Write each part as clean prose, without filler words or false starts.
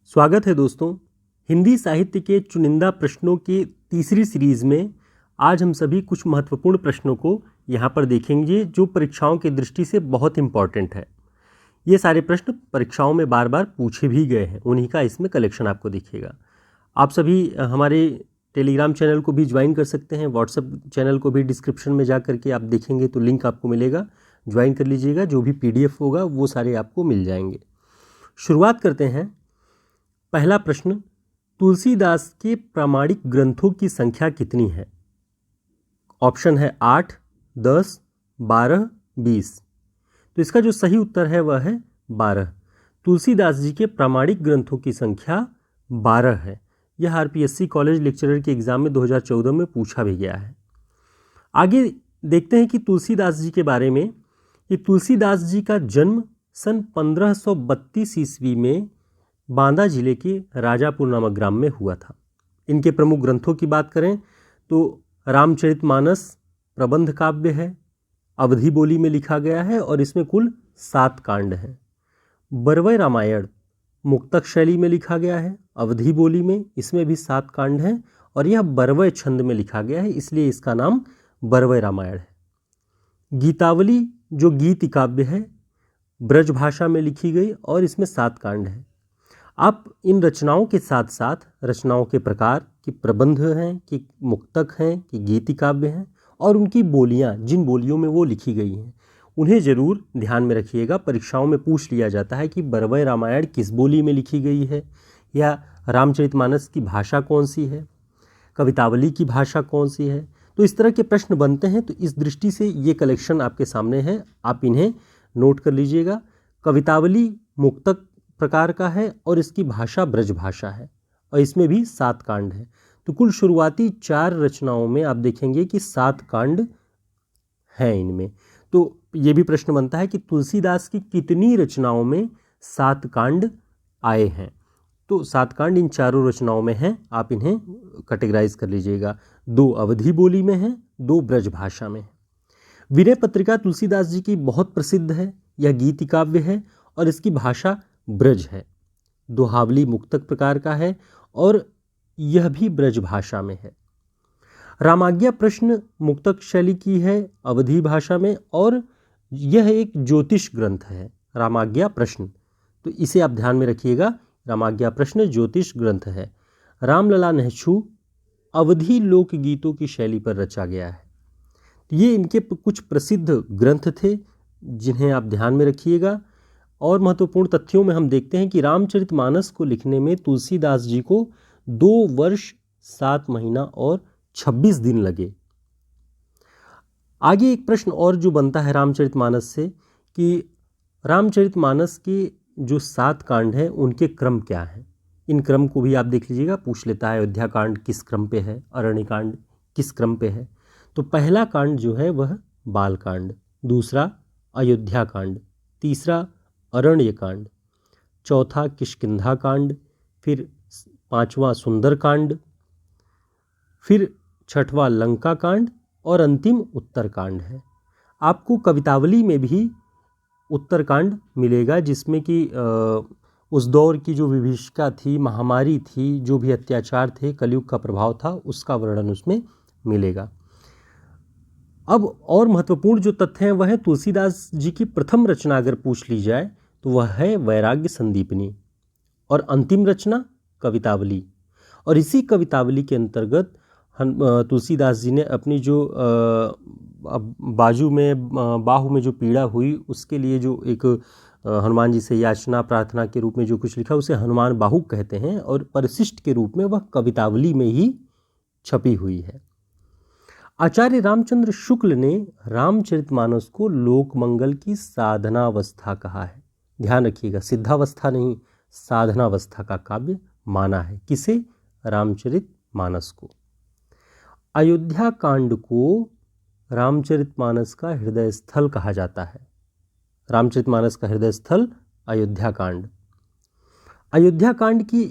स्वागत है दोस्तों। हिंदी साहित्य के चुनिंदा प्रश्नों की तीसरी सीरीज में आज हम सभी कुछ महत्वपूर्ण प्रश्नों को यहाँ पर देखेंगे जो परीक्षाओं की दृष्टि से बहुत इम्पॉर्टेंट है। ये सारे प्रश्न परीक्षाओं में बार बार पूछे भी गए हैं, उन्हीं का इसमें कलेक्शन आपको दिखेगा। आप सभी हमारे टेलीग्राम चैनल को भी ज्वाइन कर सकते हैं, व्हाट्सएप चैनल को भी डिस्क्रिप्शन में जा करके आप देखेंगे तो लिंक आपको मिलेगा, ज्वाइन कर लीजिएगा। जो भी PDF होगा वो सारे आपको मिल जाएंगे। शुरुआत करते हैं। पहला प्रश्न, तुलसीदास के प्रामाणिक ग्रंथों की संख्या कितनी है? ऑप्शन है 8, 10, 12, 20। तो इसका जो सही उत्तर है वह है 12। तुलसीदास जी के प्रामाणिक ग्रंथों की संख्या 12 है। यह RPSC कॉलेज लेक्चरर के एग्जाम में 2014 में पूछा भी गया है। आगे देखते हैं कि तुलसीदास जी के बारे में। कि तुलसीदास जी का जन्म सन 1532 ईस्वी में बांदा जिले के राजापुर नामक ग्राम में हुआ था। इनके प्रमुख ग्रंथों की बात करें तो रामचरितमानस प्रबंध काव्य है, अवधी बोली में लिखा गया है और इसमें कुल 7 कांड हैं। बरवय रामायण मुक्तक शैली में लिखा गया है, अवधी बोली में, इसमें भी 7 कांड हैं और यह बरवय छंद में लिखा गया है, इसलिए इसका नाम बरवय रामायण है। गीतावली जो गीति काव्य है ब्रज भाषा में लिखी गई और इसमें 7 कांड हैं। आप इन रचनाओं के साथ साथ रचनाओं के प्रकार कि प्रबंध हैं कि मुक्तक हैं कि गीति काव्य हैं और उनकी बोलियां, जिन बोलियों में वो लिखी गई हैं, उन्हें जरूर ध्यान में रखिएगा। परीक्षाओं में पूछ लिया जाता है कि बरवय रामायण किस बोली में लिखी गई है, या रामचरितमानस की भाषा कौन सी है, कवितावली की भाषा कौन सी है। तो इस तरह के प्रश्न बनते हैं। तो इस दृष्टि से ये कलेक्शन आपके सामने है, आप इन्हें नोट कर लीजिएगा। कवितावली मुक्तक प्रकार का है और इसकी भाषा ब्रज भाषा है और इसमें भी 7 कांड हैं। तो कुल शुरुआती 4 रचनाओं में आप देखेंगे कि 7 कांड हैं इनमें। तो ये भी प्रश्न बनता है कि तुलसीदास की कितनी रचनाओं में 7 कांड आए हैं। तो 7 कांड इन चारों रचनाओं में हैं, आप इन्हें कैटेगराइज कर लीजिएगा। 2 अवधी बोली में हैं, 2 ब्रज भाषा में हैं। विनय पत्रिका तुलसीदास जी की बहुत प्रसिद्ध है, यह गीति काव्य है और इसकी भाषा ब्रज है। दोहावली मुक्तक प्रकार का है और यह भी ब्रज भाषा में है। रामाज्ञा प्रश्न मुक्तक शैली की है अवधी भाषा में और यह एक ज्योतिष ग्रंथ है, रामाज्ञा प्रश्न। तो इसे आप ध्यान में रखिएगा, रामाज्ञा प्रश्न ज्योतिष ग्रंथ है। रामलला नहछू अवधी लोकगीतों की शैली पर रचा गया है। ये इनके कुछ प्रसिद्ध ग्रंथ थे जिन्हें आप ध्यान में रखिएगा। और महत्वपूर्ण तथ्यों में हम देखते हैं कि रामचरितमानस को लिखने में तुलसीदास जी को 2 वर्ष 7 महीना और 26 दिन लगे। आगे एक प्रश्न और जो बनता है रामचरितमानस से कि रामचरितमानस के जो 7 कांड हैं उनके क्रम क्या हैं। इन क्रम को भी आप देख लीजिएगा, पूछ लेता है अयोध्या कांड किस क्रम पे है, अरण्य कांड किस क्रम पे है। तो पहला कांड जो है वह बाल कांड, दूसरा अयोध्या कांड, तीसरा अरण्य कांड, चौथा किष्किंधा कांड, फिर 5वां सुंदर कांड, फिर 6वां लंका कांड और अंतिम उत्तर कांड है। आपको कवितावली में भी उत्तर कांड मिलेगा जिसमें कि उस दौर की जो विभीषिका थी, महामारी थी, जो भी अत्याचार थे, कलयुग का प्रभाव था, उसका वर्णन उसमें मिलेगा। अब और महत्वपूर्ण जो तथ्य हैं वह है तुलसीदास जी की प्रथम रचना अगर पूछ ली जाए तो वह है वैराग्य संदीपनी और अंतिम रचना कवितावली। और इसी कवितावली के अंतर्गत तुलसीदास जी ने अपनी जो बाहु में जो पीड़ा हुई उसके लिए जो एक हनुमान जी से याचना प्रार्थना के रूप में जो कुछ लिखा उसे हनुमान बाहु कहते हैं और परिशिष्ट के रूप में वह कवितावली में ही छपी हुई है। आचार्य रामचंद्र शुक्ल ने रामचरितमानस को लोकमंगल की साधनावस्था कहा है। ध्यान रखिएगा, सिद्धावस्था नहीं, साधनावस्था का काव्य माना है। किसे? रामचरितमानस को। अयोध्या कांड को रामचरितमानस का हृदय स्थल कहा जाता है। रामचरितमानस का हृदय स्थल अयोध्या कांड। अयोध्या कांड की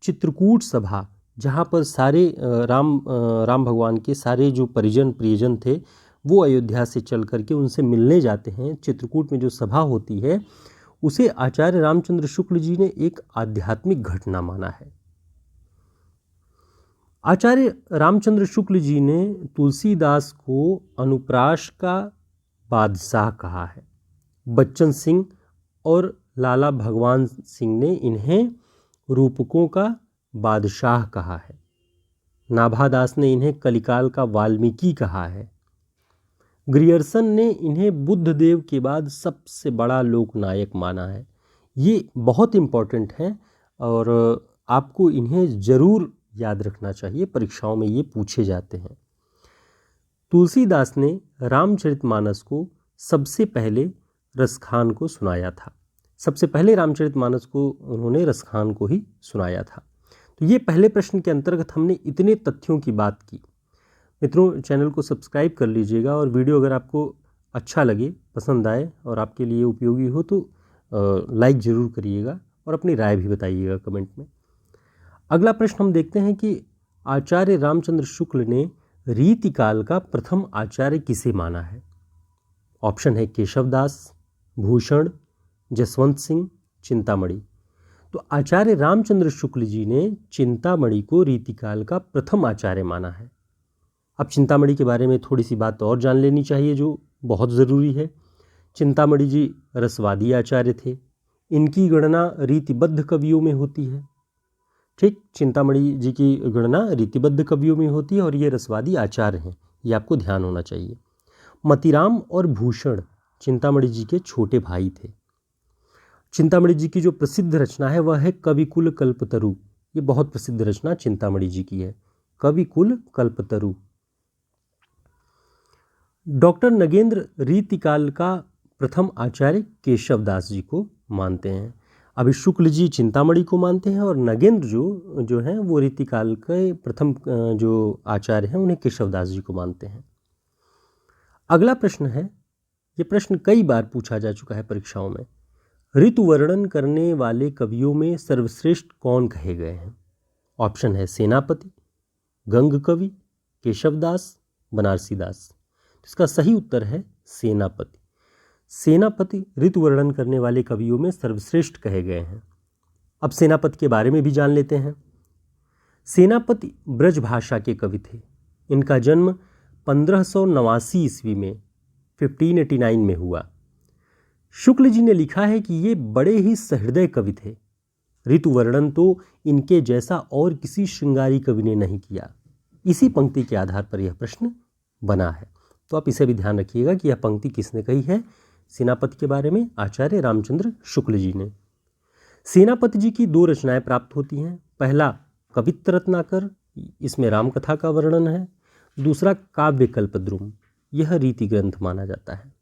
चित्रकूट सभा, जहाँ पर सारे राम भगवान के सारे जो प्रियजन थे वो अयोध्या से चल करके उनसे मिलने जाते हैं। चित्रकूट में जो सभा होती है उसे आचार्य रामचंद्र शुक्ल जी ने एक आध्यात्मिक घटना माना है। आचार्य रामचंद्र शुक्ल जी ने तुलसीदास को अनुप्रास का बादशाह कहा है। बच्चन सिंह और लाला भगवान सिंह ने इन्हें रूपकों का बादशाह कहा है। नाभादास ने इन्हें कलिकाल का वाल्मीकि कहा है। ग्रियर्सन ने इन्हें बुद्ध देव के बाद सबसे बड़ा लोकनायक माना है। ये बहुत इम्पोर्टेंट है और आपको इन्हें ज़रूर याद रखना चाहिए, परीक्षाओं में ये पूछे जाते हैं। तुलसीदास ने रामचरितमानस को सबसे पहले रसखान को सुनाया था। सबसे पहले रामचरितमानस को उन्होंने रसखान को ही सुनाया था। तो ये पहले प्रश्न के अंतर्गत हमने इतने तथ्यों की बात की। मित्रों, चैनल को सब्सक्राइब कर लीजिएगा और वीडियो अगर आपको अच्छा लगे, पसंद आए और आपके लिए उपयोगी हो तो लाइक ज़रूर करिएगा और अपनी राय भी बताइएगा कमेंट में। अगला प्रश्न हम देखते हैं कि आचार्य रामचंद्र शुक्ल ने रीतिकाल का प्रथम आचार्य किसे माना है। ऑप्शन है केशवदास, भूषण, जसवंत सिंह, चिंतामणि। तो आचार्य रामचंद्र शुक्ल जी ने चिंतामणि को रीतिकाल का प्रथम आचार्य माना है। अब चिंतामणि के बारे में थोड़ी सी बात और जान लेनी चाहिए जो बहुत ज़रूरी है। चिंतामणि जी रसवादी आचार्य थे। इनकी गणना रीतिबद्ध कवियों में होती है। ठीक, चिंतामणि जी की गणना रीतिबद्ध कवियों में होती है और ये रसवादी आचार्य हैं, ये आपको ध्यान होना चाहिए। मतीराम और भूषण चिंतामणि जी के छोटे भाई थे। चिंतामणि जी की जो प्रसिद्ध रचना है वह है कविकुल कल्पतरु। ये बहुत प्रसिद्ध रचना चिंतामणि जी की है, कविकुल कल्पतरु। डॉक्टर नगेंद्र रीतिकाल का प्रथम आचार्य केशवदास जी को मानते हैं। अभी शुक्ल जी चिंतामणि को मानते हैं और नगेंद्र जो हैं वो रीतिकाल के प्रथम जो आचार्य हैं उन्हें केशवदास जी को मानते हैं। अगला प्रश्न है, ये प्रश्न कई बार पूछा जा चुका है परीक्षाओं में। ऋतु वर्णन करने वाले कवियों में सर्वश्रेष्ठ कौन कहे गए हैं। ऑप्शन है सेनापति, गंग कवि, केशवदास, बनारसीदास। इसका सही उत्तर है सेनापति। सेनापति ऋतु वर्णन करने वाले कवियों में सर्वश्रेष्ठ कहे गए हैं। अब सेनापति के बारे में भी जान लेते हैं। सेनापति ब्रज भाषा के कवि थे। इनका जन्म 1589 ईस्वी में 1589 में हुआ। शुक्ल जी ने लिखा है कि ये बड़े ही सहृदय कवि थे। ऋतु वर्णन तो इनके जैसा और किसी श्रृंगारी कवि ने नहीं किया। इसी पंक्ति के आधार पर यह प्रश्न बना है, तो आप इसे भी ध्यान रखिएगा कि यह पंक्ति किसने कही है। सेनापति के बारे में आचार्य रामचंद्र शुक्ल जी ने। सेनापति जी की दो रचनाएं प्राप्त होती हैं। पहला कवित्त रत्नाकर, इसमें रामकथा का वर्णन है। दूसरा काव्य कल्पद्रुम, यह रीति ग्रंथ माना जाता है।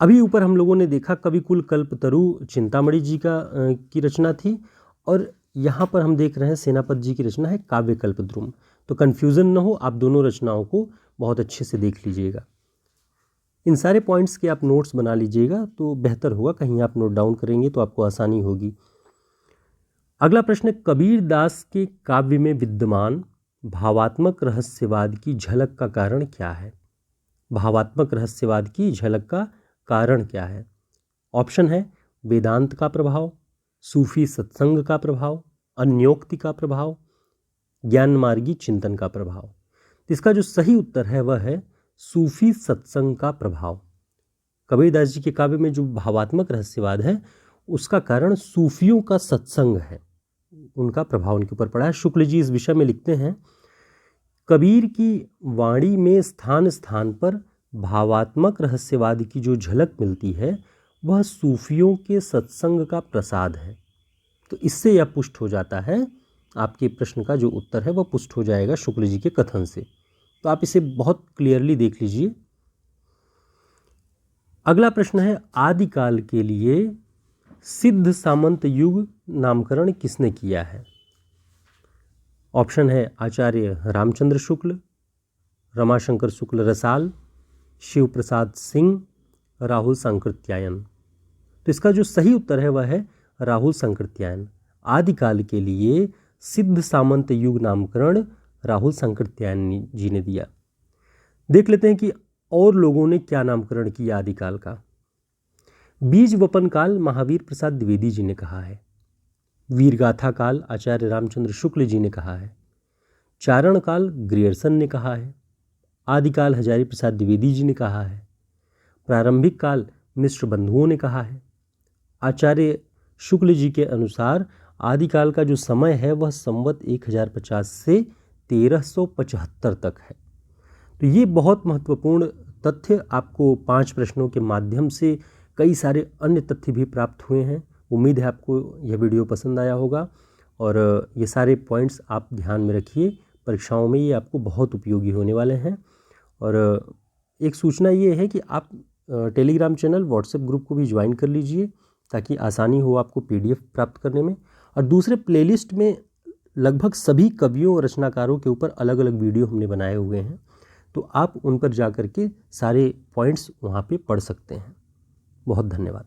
अभी ऊपर हम लोगों ने देखा कविकुल कल्पतरु चिंतामणि जी की रचना थी और यहाँ पर हम देख रहे हैं सेनापति जी की रचना है काव्य कल्पद्रुम। तो कन्फ्यूज़न न हो, आप दोनों रचनाओं को बहुत अच्छे से देख लीजिएगा। इन सारे पॉइंट्स के आप नोट्स बना लीजिएगा तो बेहतर होगा। कहीं आप नोट डाउन करेंगे तो आपको आसानी होगी। अगला प्रश्न, कबीर दास के काव्य में विद्यमान भावात्मक रहस्यवाद की झलक का कारण क्या है। भावात्मक रहस्यवाद की झलक का कारण क्या है। ऑप्शन है वेदांत का प्रभाव, सूफी सत्संग का प्रभाव, अन्योक्ति का प्रभाव, ज्ञान मार्गी चिंतन का प्रभाव। इसका जो सही उत्तर है वह है सूफी सत्संग का प्रभाव। कबीरदास जी के काव्य में जो भावात्मक रहस्यवाद है उसका कारण सूफियों का सत्संग है, उनका प्रभाव उनके ऊपर पड़ा है। शुक्ल जी इस विषय में लिखते हैं, कबीर की वाणी में स्थान स्थान पर भावात्मक रहस्यवाद की जो झलक मिलती है वह सूफियों के सत्संग का प्रसाद है। तो इससे यह पुष्ट हो जाता है, आपके प्रश्न का जो उत्तर है वह पुष्ट हो जाएगा शुक्ल जी के कथन से। तो आप इसे बहुत क्लियरली देख लीजिए। अगला प्रश्न है, आदिकाल के लिए सिद्ध सामंत युग नामकरण किसने किया है। ऑप्शन है आचार्य रामचंद्र शुक्ल, रमाशंकर शुक्ल रसाल, शिव प्रसाद सिंह, राहुल सांकृत्यायन। तो इसका जो सही उत्तर है वह है राहुल सांकृत्यायन। आदिकाल के लिए सिद्ध सामंत युग नामकरण राहुल सांकृत्यायन जी ने दिया। देख लेते हैं कि और लोगों ने क्या नामकरण किया आदिकाल का। बीज वपन काल महावीर प्रसाद द्विवेदी जी ने कहा है। वीरगाथा काल आचार्य रामचंद्र शुक्ल जी ने कहा है। चारण काल ग्रियर्सन ने कहा है। आदिकाल हजारी प्रसाद द्विवेदी जी ने कहा है। प्रारंभिक काल मिश्र बंधुओं ने कहा है। आचार्य शुक्ल जी के अनुसार आदिकाल का जो समय है वह संवत 1050 से 1375 तक है। तो ये बहुत महत्वपूर्ण तथ्य आपको 5 प्रश्नों के माध्यम से कई सारे अन्य तथ्य भी प्राप्त हुए हैं। उम्मीद है आपको यह वीडियो पसंद आया होगा और ये सारे पॉइंट्स आप ध्यान में रखिए, परीक्षाओं में ये आपको बहुत उपयोगी होने वाले हैं। और एक सूचना ये है कि आप टेलीग्राम चैनल, व्हाट्सएप ग्रुप को भी ज्वाइन कर लीजिए ताकि आसानी हो आपको PDF प्राप्त करने में। और दूसरे प्लेलिस्ट में लगभग सभी कवियों और रचनाकारों के ऊपर अलग अलग वीडियो हमने बनाए हुए हैं, तो आप उन पर जा कर के सारे पॉइंट्स वहाँ पे पढ़ सकते हैं। बहुत धन्यवाद।